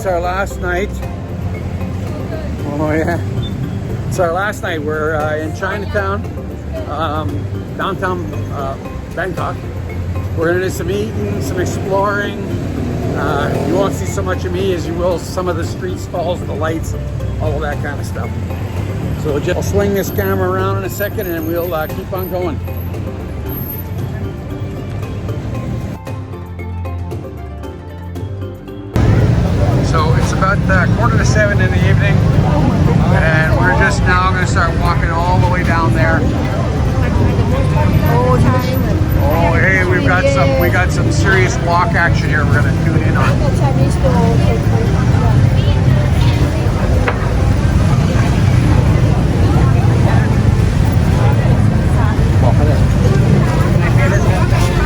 it's our last night. Oh yeah, it's our last night. We're in Chinatown, downtown Bangkok. We're gonna do some eating, some exploring. You won't see so much of me as you will some of the street stalls, the lights, all of that kind of stuff. So I'll swing this camera around in a second and we'll keep on going. So it's about 6:45 in the evening, and we're just now going to start walking all the way down there. Oh, hey, we got some serious walk action here. We're going to tune in on.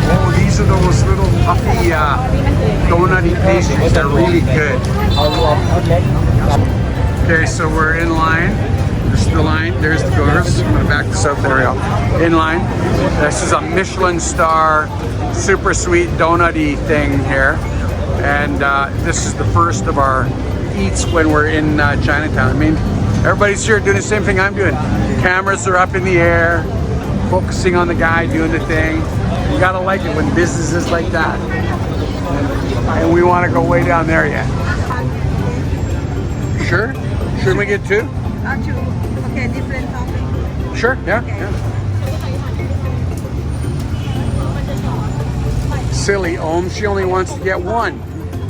Oh, these are those little puffy donut-y pastries. They're really good. Okay, so we're in line. This is the line. There's the doors. I'm gonna back this up. There we go. In line. This is a Michelin star, super sweet donut-y thing here, and this is the first of our eats when we're in Chinatown. I mean, everybody's here doing the same thing I'm doing. Cameras are up in the air, focusing on the guy doing the thing. You gotta like it when business is like that. And we want to go way down there yet. Sure? Should we get two? Two. Okay, different topping. Sure, yeah, yeah. Silly Ohm, she only wants to get one.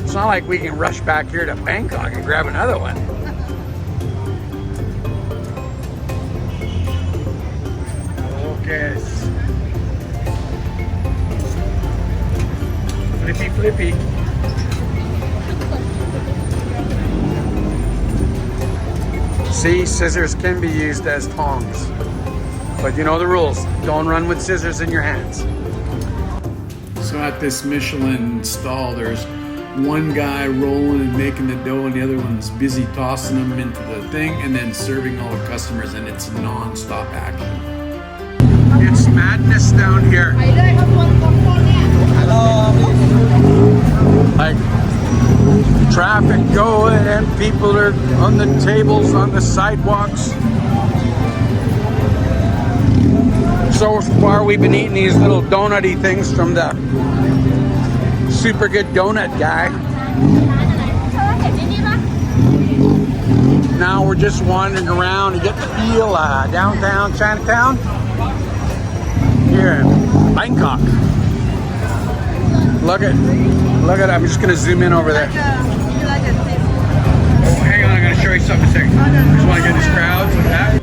It's not like we can rush back here to Bangkok and grab another one. Okay. Flippy, flippy. See, scissors can be used as tongs. But you know the rules. Don't run with scissors in your hands. So at this Michelin stall, there's one guy rolling and making the dough and the other one's busy tossing them into the thing and then serving all the customers, and it's non-stop action. It's madness down here. Like traffic going and people are on the tables, on the sidewalks. So far we've been eating these little donut-y things from the super good donut guy. Now we're just wandering around to get the feel downtown Chinatown here in Bangkok. Look at, I'm just gonna zoom in over there. Oh, hang on, I'm gonna show you something a second. I just wanna get this crowd like that.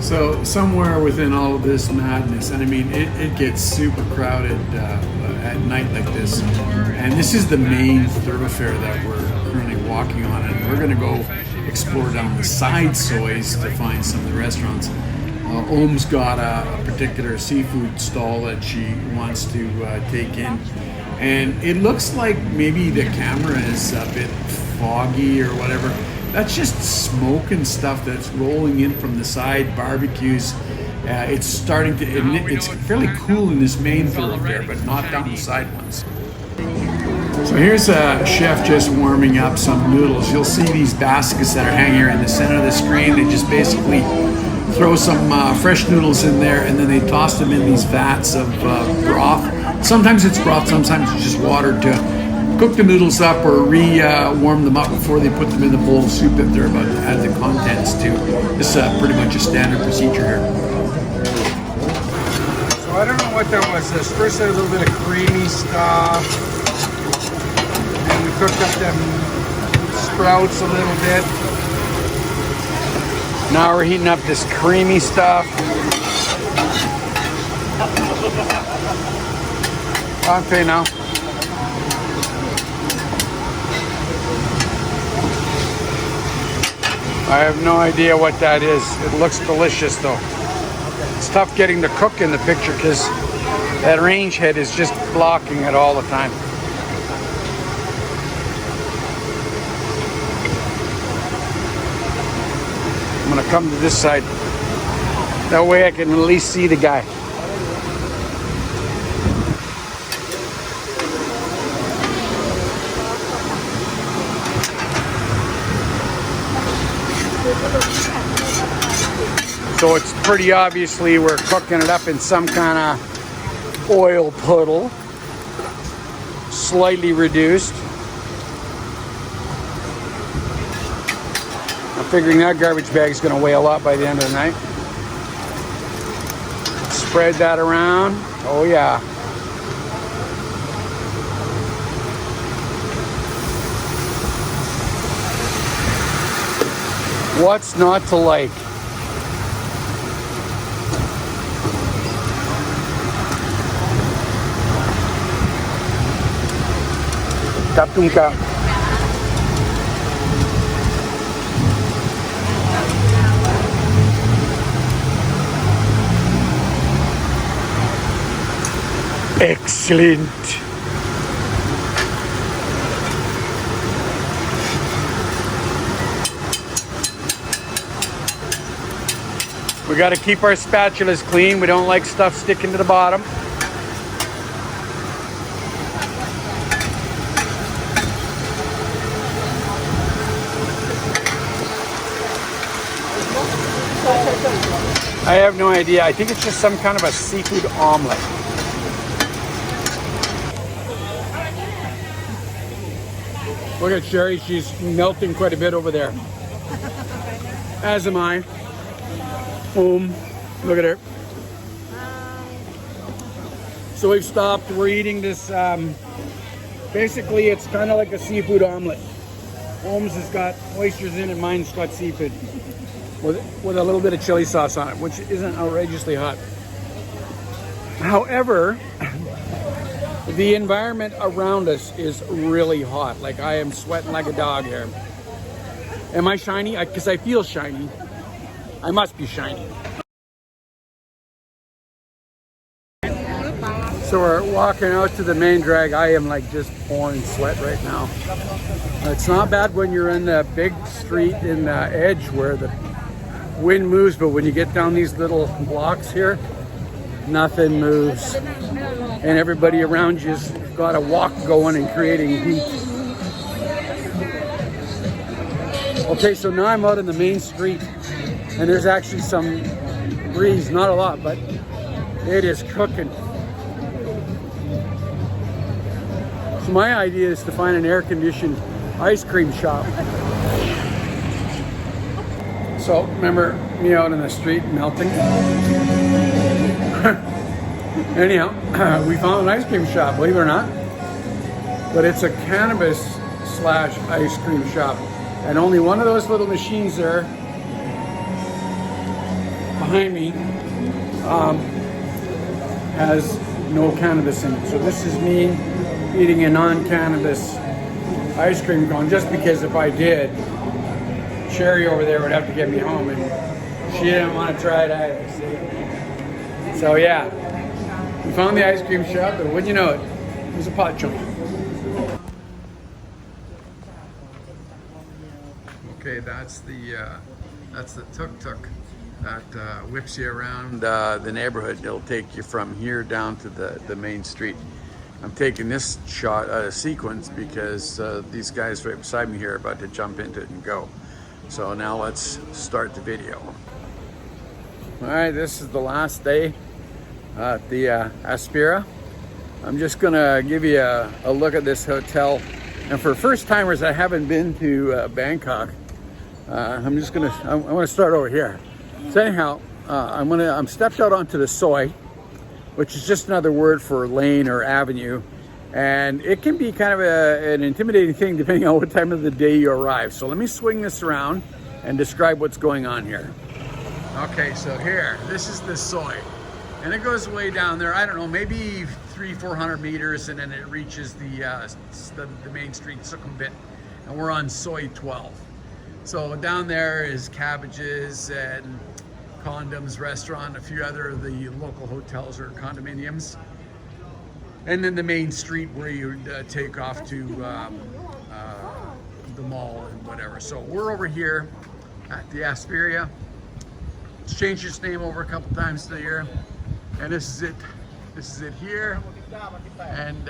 So somewhere within all of this madness, and I mean, it gets super crowded at night like this. And this is the main thoroughfare that we're currently walking on, and we're gonna go explore down the side soys to find some of the restaurants. Ohm's got a particular seafood stall that she wants to take in, and it looks like maybe the camera is a bit foggy or whatever. That's just smoke and stuff that's rolling in from the side barbecues. It's starting to, it's fairly cool in this main thoroughfare, but not down the side ones. So here's a chef just warming up some noodles. You'll see these baskets that are hanging here in the center of the screen. They just basically throw some fresh noodles in there, and then they toss them in these vats of broth. Sometimes it's broth, sometimes it's just water to cook the noodles up or warm them up before they put them in the bowl of soup if they're about to add the contents to. This is pretty much a standard procedure here. So I don't know what that was. This first had a little bit of creamy stuff, and we cooked up them sprouts a little bit. Now we're heating up this creamy stuff. Okay, now. I have no idea what that is. It looks delicious though. It's tough getting the cook in the picture because that range head is just blocking it all the time. I'm gonna come to this side. That way I can at least see the guy. So it's pretty obviously we're cooking it up in some kind of oil puddle, slightly reduced. I'm figuring that garbage bag is going to weigh a lot by the end of the night. Spread that around. Oh yeah. What's not to like? Tapungka. Excellent. We got to keep our spatulas clean. We don't like stuff sticking to the bottom. I have no idea. I think it's just some kind of a seafood omelet. Look at Sherry. She's melting quite a bit over there. As am I. Boom. Look at her. So we've stopped. We're eating this. Basically, it's kind of like a seafood omelet. Holmes has got oysters in it. Mine's got seafood with a little bit of chili sauce on it, which isn't outrageously hot. However, the environment around us is really hot. Like I am sweating like a dog here. Am I shiny? Because I feel shiny. I must be shiny. So we're walking out to the main drag. I am like just pouring sweat right now. It's not bad when you're in the big street in the edge where the wind moves, but when you get down these little blocks here, nothing moves. And everybody around you's got a walk going and creating heat. Okay, so now I'm out in the main street and there's actually some breeze, not a lot, but it is cooking. So my idea is to find an air-conditioned ice cream shop. So remember me out in the street melting? Anyhow, we found an ice cream shop, believe it or not. But it's a cannabis / ice cream shop. And only one of those little machines there behind me has no cannabis in it. So this is me eating a non-cannabis ice cream cone, just because if I did, Sherry over there would have to get me home, and she didn't want to try it either, see? So yeah, we found the ice cream shop, and wouldn't you know it, it was a pot chunk. Okay, that's the tuk-tuk that whips you around the neighborhood. It'll take you from here down to the main street. I'm taking this shot out of sequence because these guys right beside me here are about to jump into it and go. So now let's start the video. All right, this is the last day at the Aspira. I'm just gonna give you a look at this hotel. And for first timers that haven't been to Bangkok, I want to start over here. So anyhow, I'm stepped out onto the soi, which is just another word for lane or avenue. And it can be kind of an intimidating thing depending on what time of the day you arrive. So let me swing this around and describe what's going on here. Okay, so here, this is the soi. And it goes way down there, I don't know, maybe 300-400 meters, and then it reaches the main street, Sukhumvit, and we're on soi 12. So down there is Cabbages and Condoms Restaurant, a few other of the local hotels or condominiums. And then the main street where you take off to the mall and whatever. So we're over here at the Aspira. It's changed its name over a couple times to the year. And this is it. This is it here. And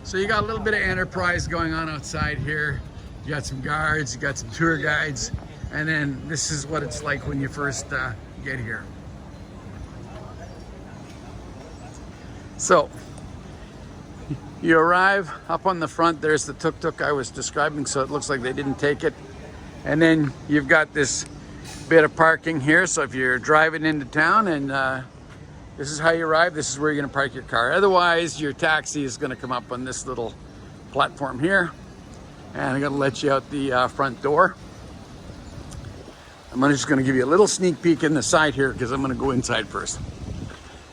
so you got a little bit of enterprise going on outside here. You got some guards, you got some tour guides. And then this is what it's like when you first get here. So you arrive up on the front. There's the tuk-tuk I was describing, so it looks like they didn't take it. And then you've got this bit of parking here. So if you're driving into town and this is how you arrive, this is where you're gonna park your car. Otherwise, your taxi is gonna come up on this little platform here. And I'm gonna let you out the front door. I'm just gonna give you a little sneak peek in the side here because I'm gonna go inside first.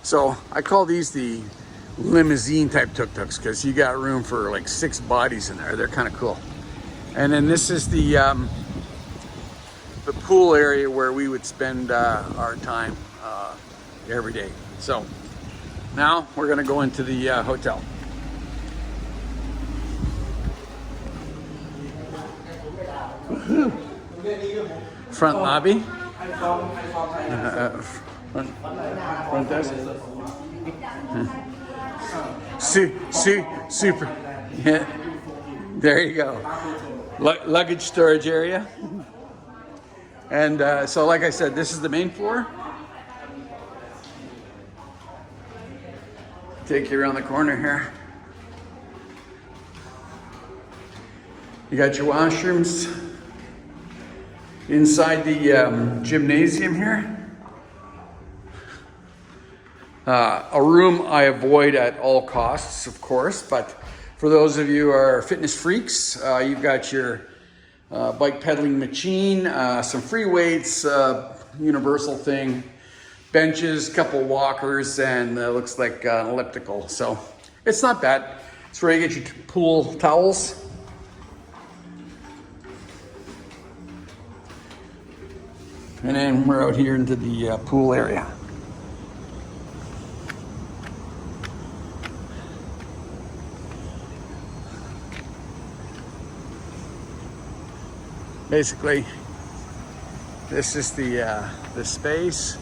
So I call these the limousine type tuk-tuks because you got room for like 6 bodies in there. They're kind of cool. And then this is the pool area where we would spend our time every day. So now we're gonna go into the hotel. Front lobby. Front desk. Super. Yeah. There you go. Luggage storage area. And so like I said, this is the main floor. Take you around the corner here. You got your washrooms inside the gymnasium here. A room I avoid at all costs, of course, but for those of you who are fitness freaks, you've got your bike pedaling machine, some free weights, universal thing, benches, couple walkers, and looks like an elliptical. So it's not bad. It's where you get your pool towels. And then we're out here into the pool area. Basically, this is the space.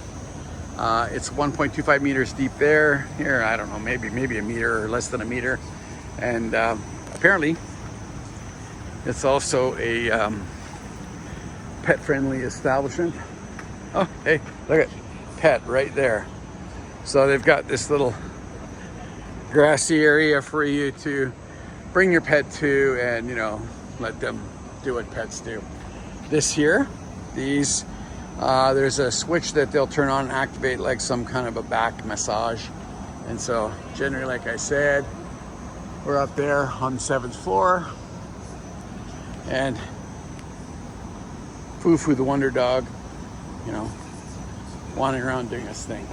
It's 1.25 meters deep there. Here, I don't know, maybe a meter or less than a meter. And apparently, it's also a pet-friendly establishment. Oh, hey, look at pet right there. So they've got this little grassy area for you to bring your pet to and, you know, let them do what pets do. This here, these, there's a switch that they'll turn on and activate like some kind of a back massage. And so generally, like I said, we're up there on the 7th floor. And Fufu the wonder dog, you know, wandering around doing his thing.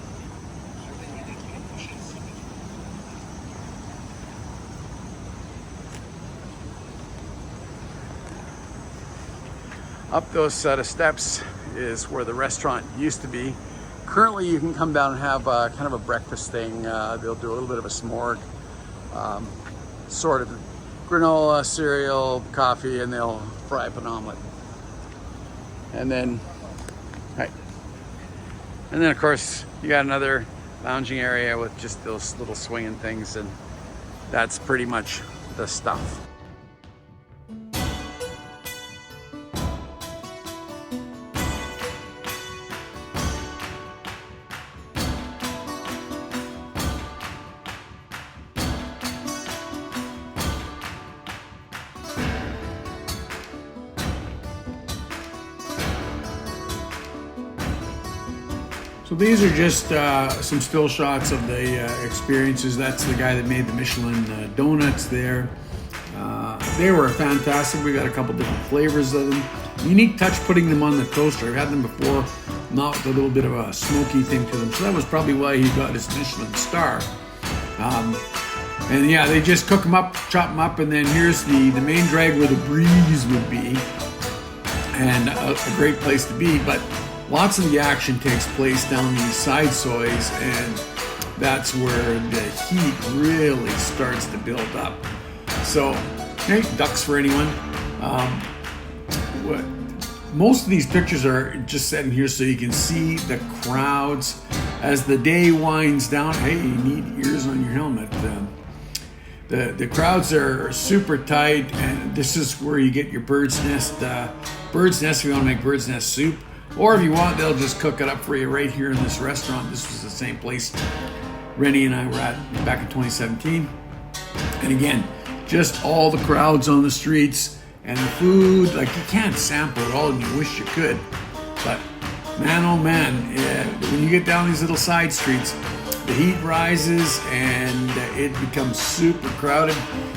Up those set of steps is where the restaurant used to be. Currently, you can come down and have kind of a breakfast thing. They'll do a little bit of a s'more, sort of granola, cereal, coffee, and they'll fry up an omelet. And then, right. And then of course, you got another lounging area with just those little swinging things, and that's pretty much the stuff. So these are just some still shots of the experiences. That's the guy that made the Michelin donuts there. They were fantastic. We got a couple different flavors of them. Unique touch putting them on the toaster. I've had them before, not with a little bit of a smoky thing to them. So that was probably why he got his Michelin star. And yeah, they just cook them up, chop them up, and then here's the main drag where the breeze would be. And a great place to be, but lots of the action takes place down these side soys, and that's where the heat really starts to build up. So, hey, ducks for anyone. Most of these pictures are just set in here so you can see the crowds as the day winds down. Hey, you need ears on your helmet. The crowds are super tight, and this is where you get your bird's nest. Bird's nest, if you want to make bird's nest soup. Or if you want, they'll just cook it up for you right here in this restaurant. This was the same place Rennie and I were at back in 2017. And again, just all the crowds on the streets and the food, like you can't sample it all and you wish you could. But man, oh man, when you get down these little side streets, the heat rises and it becomes super crowded.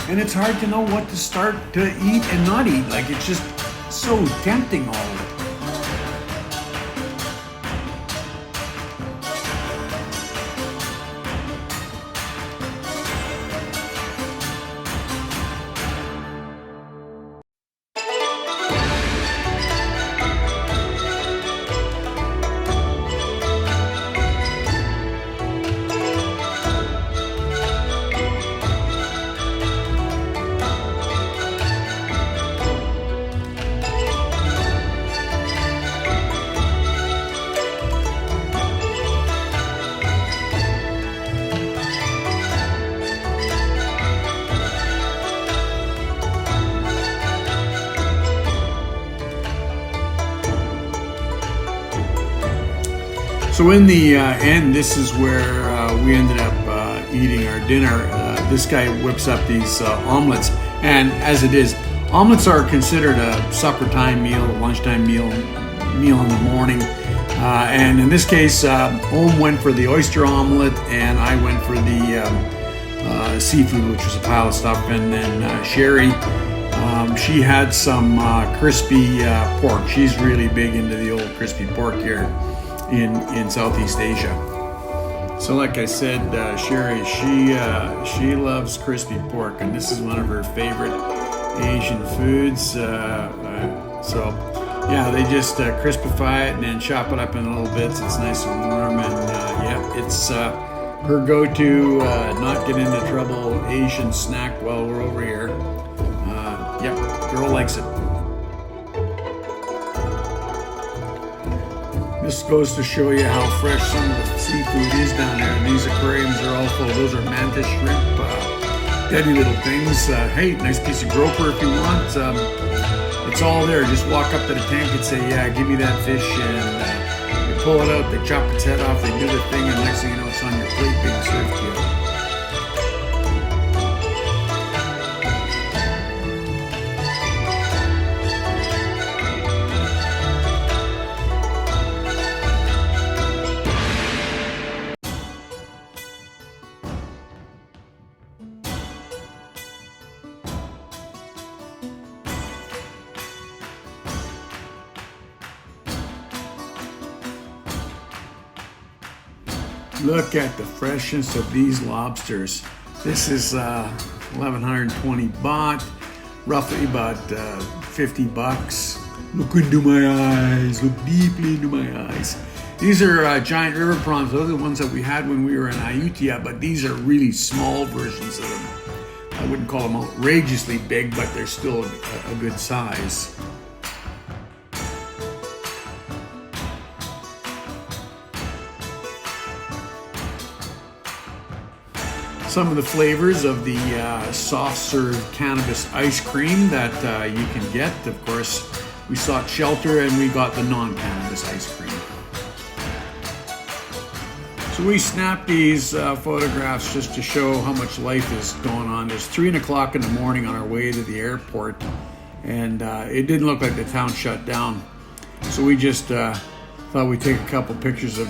And it's hard to know what to start to eat and not eat. Like it's just so tempting, all of it. So in the end, this is where we ended up eating our dinner. This guy whips up these omelets, and as it is, omelets are considered a supper time meal, lunchtime meal in the morning. And in this case, Ohm went for the oyster omelet, and I went for the seafood, which was a pile of stuff. And then Sherry, she had some crispy pork. She's really big into the old crispy pork here in Southeast Asia. So like I said, Sherry, she loves crispy pork, and this is one of her favorite Asian foods. So yeah, they just crispify it and then chop it up in little bits. It's nice and warm, and yeah, it's her go-to not get into trouble Asian snack while we're over here. Yep, girl likes it. This goes to show you how fresh some of the seafood is down there. These aquariums are all full. Those are mantis shrimp, deadly little things. Hey, nice piece of grouper if you want. It's all there. Just walk up to the tank and say, yeah, give me that fish. And they pull it out, they chop its head off, they do their thing, and next thing you know, it's on your plate being served to you. Look at the freshness of these lobsters. This is 1120 baht, roughly about 50 bucks. Look into my eyes, look deeply into my eyes. These are giant river prawns. Those are the ones that we had when we were in Ayutthaya, but these are really small versions of them. I wouldn't call them outrageously big, but they're still a good size. Some of the flavors of the soft serve cannabis ice cream that you can get. Of course, we sought shelter and we got the non-cannabis ice cream. So we snapped these photographs just to show how much life is going on. It's 3 o'clock in the morning on our way to the airport, and it didn't look like the town shut down. So we just thought we'd take a couple pictures of,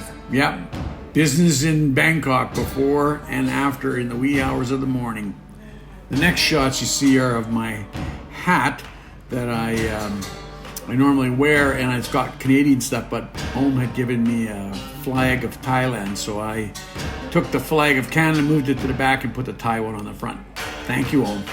business in Bangkok before and after in the wee hours of the morning. The next shots you see are of my hat that I normally wear, and it's got Canadian stuff, but Ohm had given me a flag of Thailand, so I took the flag of Canada, moved it to the back, and put the Thai one on the front. Thank you, Ohm.